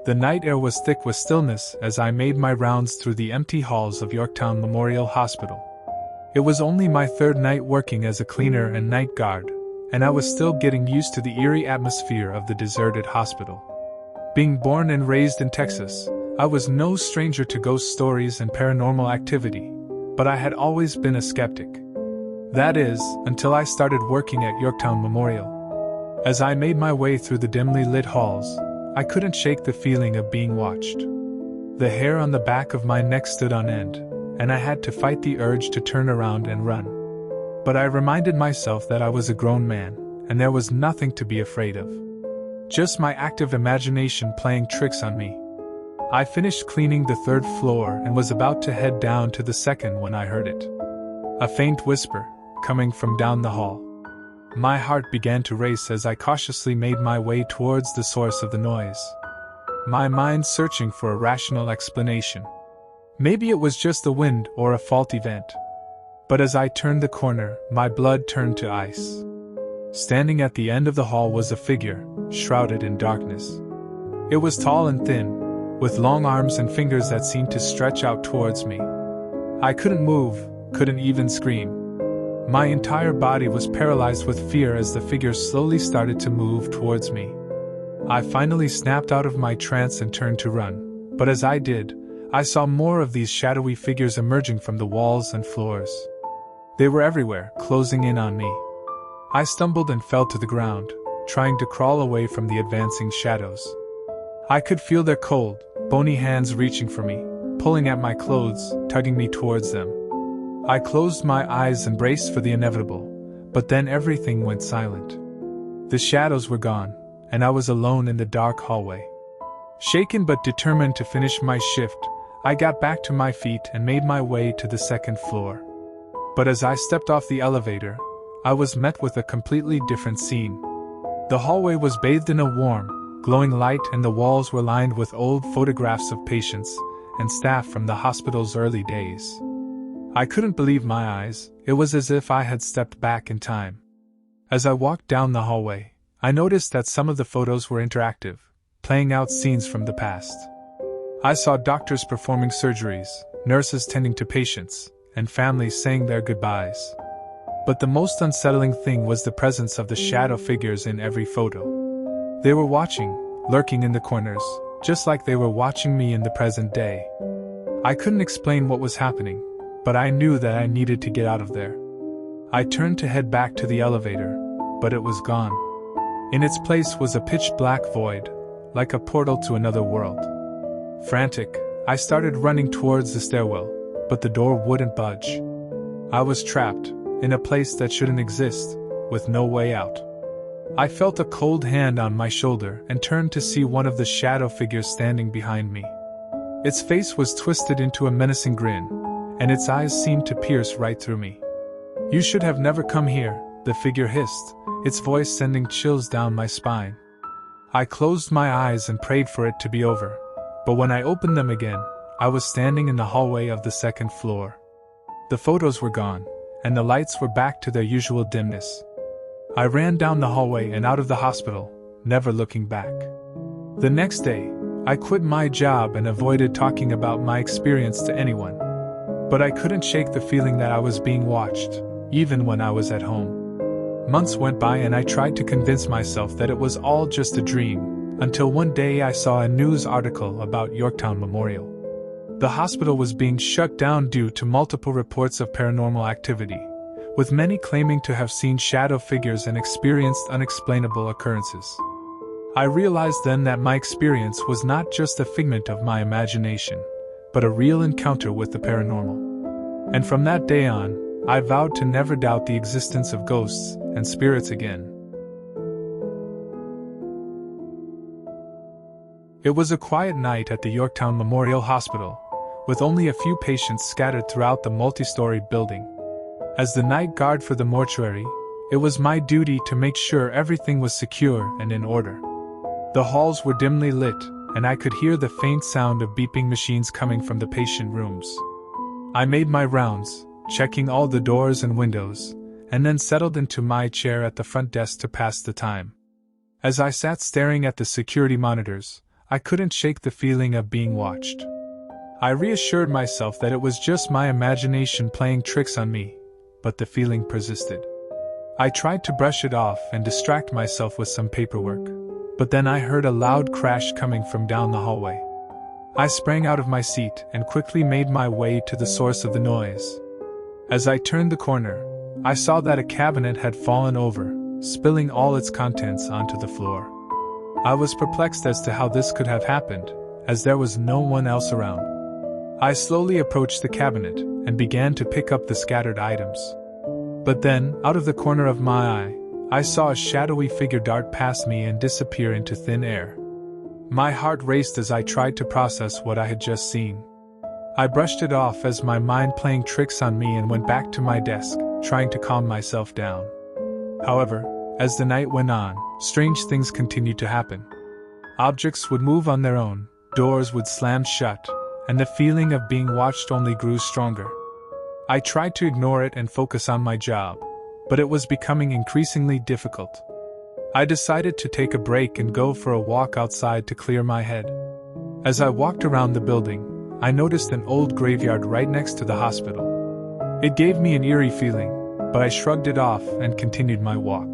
The night air was thick with stillness as I made my rounds through the empty halls of Yorktown Memorial Hospital. It was only my third night working as a cleaner and night guard, and I was still getting used to the eerie atmosphere of the deserted hospital. Being born and raised in Texas, I was no stranger to ghost stories and paranormal activity, but I had always been a skeptic. That is, until I started working at Yorktown Memorial. As I made my way through the dimly lit halls, I couldn't shake the feeling of being watched. The hair on the back of my neck stood on end, and I had to fight the urge to turn around and run. But I reminded myself that I was a grown man, and there was nothing to be afraid of. Just my active imagination playing tricks on me. I finished cleaning the third floor and was about to head down to the second when I heard it. A faint whisper, coming from down the hall. My heart began to race as I cautiously made my way towards the source of the noise. My mind searching for a rational explanation. Maybe it was just the wind or a faulty vent. But as I turned the corner, my blood turned to ice. Standing at the end of the hall was a figure, shrouded in darkness. It was tall and thin, with long arms and fingers that seemed to stretch out towards me. I couldn't move, couldn't even scream. My entire body was paralyzed with fear as the figure slowly started to move towards me. I finally snapped out of my trance and turned to run, but as I did, I saw more of these shadowy figures emerging from the walls and floors. They were everywhere, closing in on me. I stumbled and fell to the ground, trying to crawl away from the advancing shadows. I could feel their cold, bony hands reaching for me, pulling at my clothes, tugging me towards them. I closed my eyes and braced for the inevitable, but then everything went silent. The shadows were gone, and I was alone in the dark hallway. Shaken but determined to finish my shift, I got back to my feet and made my way to the second floor. But as I stepped off the elevator, I was met with a completely different scene. The hallway was bathed in a warm, glowing light, and the walls were lined with old photographs of patients and staff from the hospital's early days. I couldn't believe my eyes. It was as if I had stepped back in time. As I walked down the hallway, I noticed that some of the photos were interactive, playing out scenes from the past. I saw doctors performing surgeries, nurses tending to patients, and families saying their goodbyes. But the most unsettling thing was the presence of the shadow figures in every photo. They were watching, lurking in the corners, just like they were watching me in the present day. I couldn't explain what was happening, but I knew that I needed to get out of there. I turned to head back to the elevator, but it was gone. In its place was a pitch-black void, like a portal to another world. Frantic, I started running towards the stairwell, but the door wouldn't budge. I was trapped, in a place that shouldn't exist, with no way out. I felt a cold hand on my shoulder and turned to see one of the shadow figures standing behind me. Its face was twisted into a menacing grin, and its eyes seemed to pierce right through me. "You should have never come here," the figure hissed, its voice sending chills down my spine. I closed my eyes and prayed for it to be over, but when I opened them again, I was standing in the hallway of the second floor. The photos were gone, and the lights were back to their usual dimness. I ran down the hallway and out of the hospital, never looking back. The next day, I quit my job and avoided talking about my experience to anyone. But I couldn't shake the feeling that I was being watched, even when I was at home. Months went by and I tried to convince myself that it was all just a dream, until one day I saw a news article about Yorktown Memorial. The hospital was being shut down due to multiple reports of paranormal activity, with many claiming to have seen shadow figures and experienced unexplainable occurrences. I realized then that my experience was not just a figment of my imagination, but a real encounter with the paranormal. And from that day on, I vowed to never doubt the existence of ghosts and spirits again. It was a quiet night at the Yorktown Memorial Hospital, with only a few patients scattered throughout the multi-story building. As the night guard for the mortuary, it was my duty to make sure everything was secure and in order. The halls were dimly lit, and I could hear the faint sound of beeping machines coming from the patient rooms. I made my rounds, checking all the doors and windows, and then settled into my chair at the front desk to pass the time. As I sat staring at the security monitors, I couldn't shake the feeling of being watched. I reassured myself that it was just my imagination playing tricks on me, but the feeling persisted. I tried to brush it off and distract myself with some paperwork, but then I heard a loud crash coming from down the hallway. I sprang out of my seat and quickly made my way to the source of the noise. As I turned the corner, I saw that a cabinet had fallen over, spilling all its contents onto the floor. I was perplexed as to how this could have happened, as there was no one else around. I slowly approached the cabinet and began to pick up the scattered items. But then, out of the corner of my eye, I saw a shadowy figure dart past me and disappear into thin air. My heart raced as I tried to process what I had just seen. I brushed it off as my mind playing tricks on me and went back to my desk, trying to calm myself down. However, as the night went on, strange things continued to happen. Objects would move on their own, doors would slam shut, and the feeling of being watched only grew stronger. I tried to ignore it and focus on my job, but it was becoming increasingly difficult. I decided to take a break and go for a walk outside to clear my head. As I walked around the building, I noticed an old graveyard right next to the hospital. It gave me an eerie feeling, but I shrugged it off and continued my walk.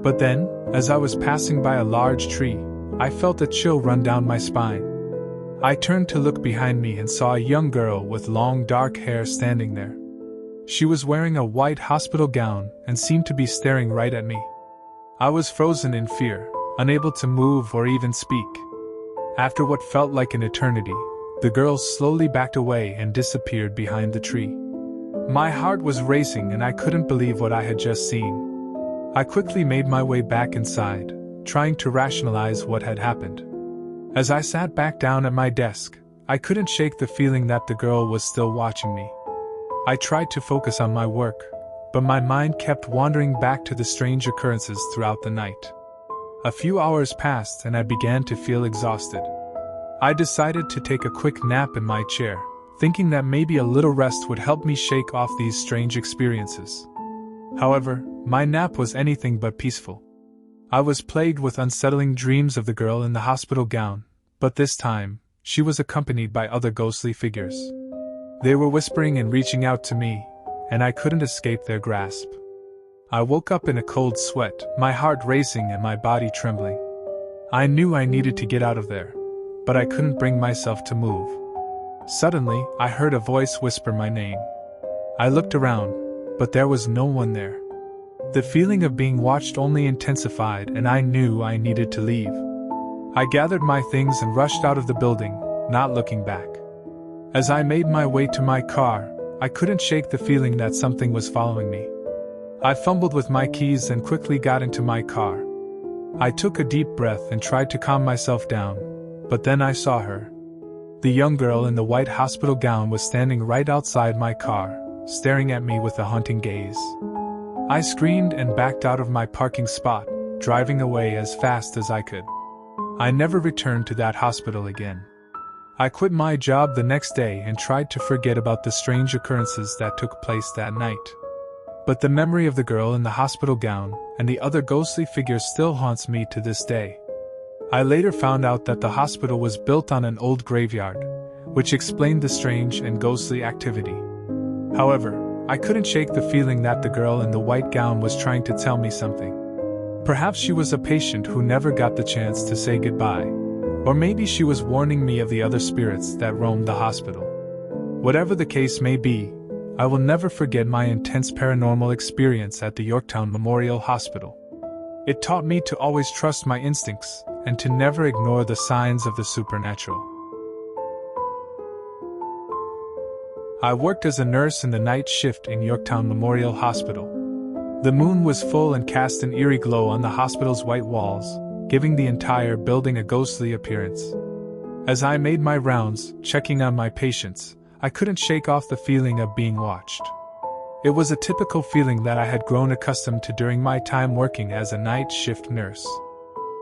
But then, as I was passing by a large tree, I felt a chill run down my spine. I turned to look behind me and saw a young girl with long dark hair standing there. She was wearing a white hospital gown and seemed to be staring right at me. I was frozen in fear, unable to move or even speak. After what felt like an eternity, the girl slowly backed away and disappeared behind the tree. My heart was racing and I couldn't believe what I had just seen. I quickly made my way back inside, trying to rationalize what had happened. As I sat back down at my desk, I couldn't shake the feeling that the girl was still watching me. I tried to focus on my work, but my mind kept wandering back to the strange occurrences throughout the night. A few hours passed and I began to feel exhausted. I decided to take a quick nap in my chair, thinking that maybe a little rest would help me shake off these strange experiences. However, my nap was anything but peaceful. I was plagued with unsettling dreams of the girl in the hospital gown, but this time, she was accompanied by other ghostly figures. They were whispering and reaching out to me, and I couldn't escape their grasp. I woke up in a cold sweat, my heart racing and my body trembling. I knew I needed to get out of there, but I couldn't bring myself to move. Suddenly, I heard a voice whisper my name. I looked around, but there was no one there. The feeling of being watched only intensified and I knew I needed to leave. I gathered my things and rushed out of the building, not looking back. As I made my way to my car, I couldn't shake the feeling that something was following me. I fumbled with my keys and quickly got into my car. I took a deep breath and tried to calm myself down, but then I saw her. The young girl in the white hospital gown was standing right outside my car, staring at me with a haunting gaze. I screamed and backed out of my parking spot, driving away as fast as I could. I never returned to that hospital again. I quit my job the next day and tried to forget about the strange occurrences that took place that night. But the memory of the girl in the hospital gown and the other ghostly figures still haunts me to this day. I later found out that the hospital was built on an old graveyard, which explained the strange and ghostly activity. However, I couldn't shake the feeling that the girl in the white gown was trying to tell me something. Perhaps she was a patient who never got the chance to say goodbye, or maybe she was warning me of the other spirits that roamed the hospital. Whatever the case may be, I will never forget my intense paranormal experience at the Yorktown Memorial Hospital. It taught me to always trust my instincts and to never ignore the signs of the supernatural. I worked as a nurse in the night shift in Yorktown Memorial Hospital. The moon was full and cast an eerie glow on the hospital's white walls, giving the entire building a ghostly appearance. As I made my rounds, checking on my patients, I couldn't shake off the feeling of being watched. It was a typical feeling that I had grown accustomed to during my time working as a night shift nurse.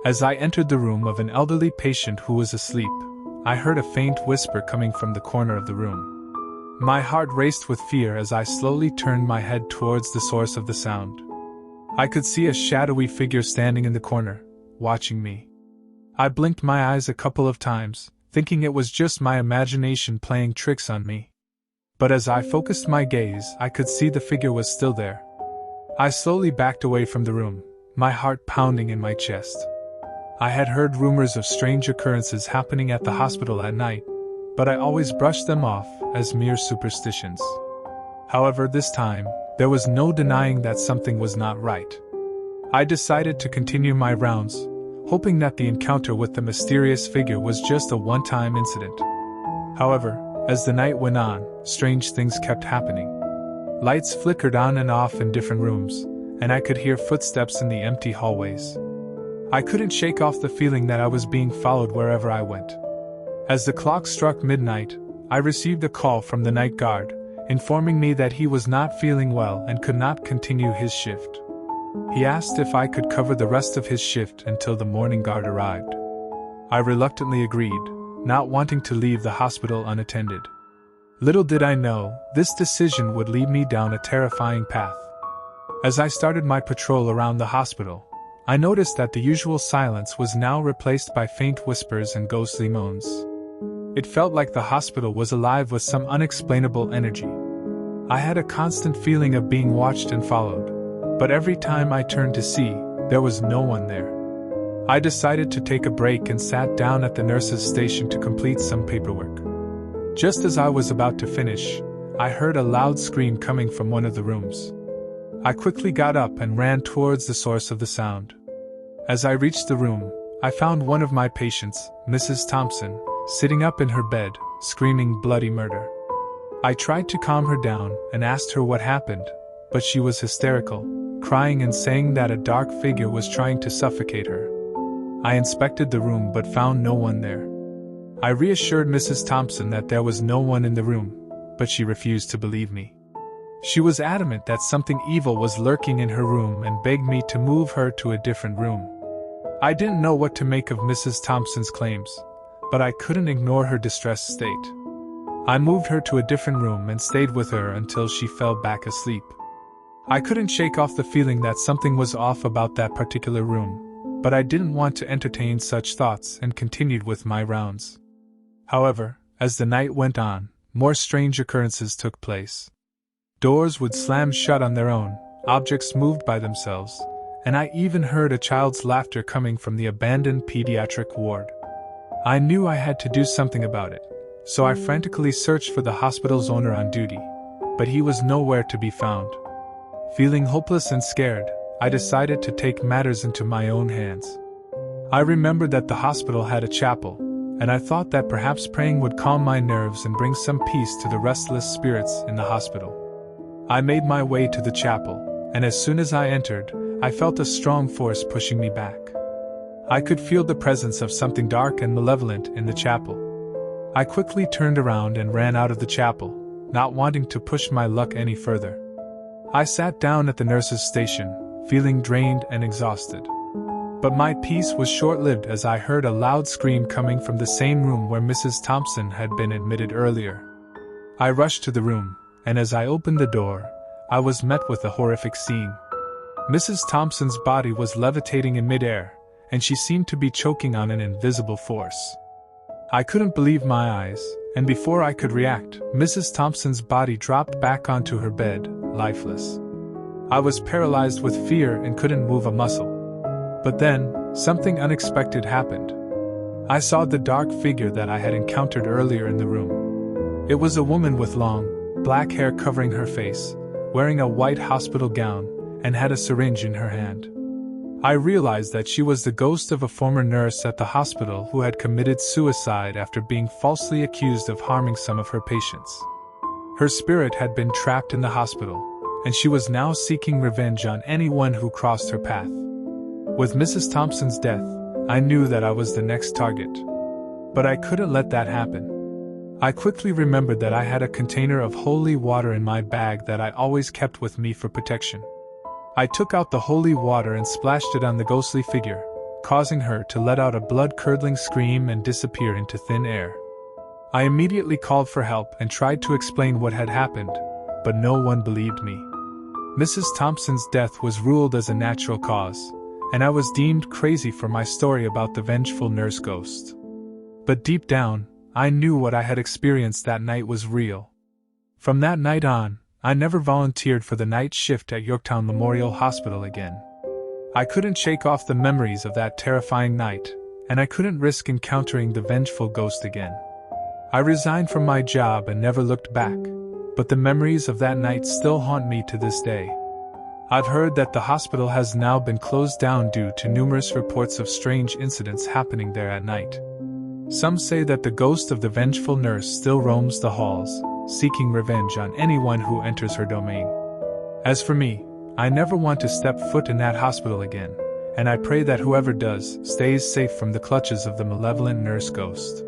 As I entered the room of an elderly patient who was asleep, I heard a faint whisper coming from the corner of the room. My heart raced with fear as I slowly turned my head towards the source of the sound. I could see a shadowy figure standing in the corner, watching me. I blinked my eyes a couple of times, thinking it was just my imagination playing tricks on me. But as I focused my gaze, I could see the figure was still there. I slowly backed away from the room, my heart pounding in my chest. I had heard rumors of strange occurrences happening at the hospital at night, but I always brushed them off as mere superstitions. However, this time, there was no denying that something was not right. I decided to continue my rounds, hoping that the encounter with the mysterious figure was just a one-time incident. However, as the night went on, strange things kept happening. Lights flickered on and off in different rooms, and I could hear footsteps in the empty hallways. I couldn't shake off the feeling that I was being followed wherever I went. As the clock struck midnight, I received a call from the night guard, informing me that he was not feeling well and could not continue his shift. He asked if I could cover the rest of his shift until the morning guard arrived. I reluctantly agreed, not wanting to leave the hospital unattended. Little did I know, this decision would lead me down a terrifying path. As I started my patrol around the hospital, I noticed that the usual silence was now replaced by faint whispers and ghostly moans. It felt like the hospital was alive with some unexplainable energy. I had a constant feeling of being watched and followed, but every time I turned to see, there was no one there. I decided to take a break and sat down at the nurse's station to complete some paperwork. Just as I was about to finish, I heard a loud scream coming from one of the rooms. I quickly got up and ran towards the source of the sound. As I reached the room, I found one of my patients, Mrs. Thompson, sitting up in her bed, screaming bloody murder. I tried to calm her down and asked her what happened, but she was hysterical, crying and saying that a dark figure was trying to suffocate her. I inspected the room but found no one there. I reassured Mrs. Thompson that there was no one in the room, but she refused to believe me. She was adamant that something evil was lurking in her room and begged me to move her to a different room. I didn't know what to make of Mrs. Thompson's claims, but I couldn't ignore her distressed state. I moved her to a different room and stayed with her until she fell back asleep. I couldn't shake off the feeling that something was off about that particular room, but I didn't want to entertain such thoughts and continued with my rounds. However, as the night went on, more strange occurrences took place. Doors would slam shut on their own, objects moved by themselves, and I even heard a child's laughter coming from the abandoned pediatric ward. I knew I had to do something about it, so I frantically searched for the hospital's owner on duty, but he was nowhere to be found. Feeling hopeless and scared, I decided to take matters into my own hands. I remembered that the hospital had a chapel, and I thought that perhaps praying would calm my nerves and bring some peace to the restless spirits in the hospital. I made my way to the chapel, and as soon as I entered, I felt a strong force pushing me back. I could feel the presence of something dark and malevolent in the chapel. I quickly turned around and ran out of the chapel, not wanting to push my luck any further. I sat down at the nurse's station, feeling drained and exhausted. But my peace was short-lived as I heard a loud scream coming from the same room where Mrs. Thompson had been admitted earlier. I rushed to the room, and as I opened the door, I was met with a horrific scene. Mrs. Thompson's body was levitating in midair, and she seemed to be choking on an invisible force. I couldn't believe my eyes, and before I could react, Mrs. Thompson's body dropped back onto her bed, lifeless. I was paralyzed with fear and couldn't move a muscle. But then, something unexpected happened. I saw the dark figure that I had encountered earlier in the room. It was a woman with long, black hair covering her face, wearing a white hospital gown, and had a syringe in her hand. I realized that she was the ghost of a former nurse at the hospital who had committed suicide after being falsely accused of harming some of her patients. Her spirit had been trapped in the hospital, and she was now seeking revenge on anyone who crossed her path. With Mrs. Thompson's death, I knew that I was the next target. But I couldn't let that happen. I quickly remembered that I had a container of holy water in my bag that I always kept with me for protection. I took out the holy water and splashed it on the ghostly figure, causing her to let out a blood-curdling scream and disappear into thin air. I immediately called for help and tried to explain what had happened, but no one believed me. Mrs. Thompson's death was ruled as a natural cause, and I was deemed crazy for my story about the vengeful nurse ghost. But deep down, I knew what I had experienced that night was real. From that night on, I never volunteered for the night shift at Yorktown Memorial Hospital again. I couldn't shake off the memories of that terrifying night, and I couldn't risk encountering the vengeful ghost again. I resigned from my job and never looked back, but the memories of that night still haunt me to this day. I've heard that the hospital has now been closed down due to numerous reports of strange incidents happening there at night. Some say that the ghost of the vengeful nurse still roams the halls, seeking revenge on anyone who enters her domain. As for me, I never want to step foot in that hospital again, and I pray that whoever does stays safe from the clutches of the malevolent nurse ghost.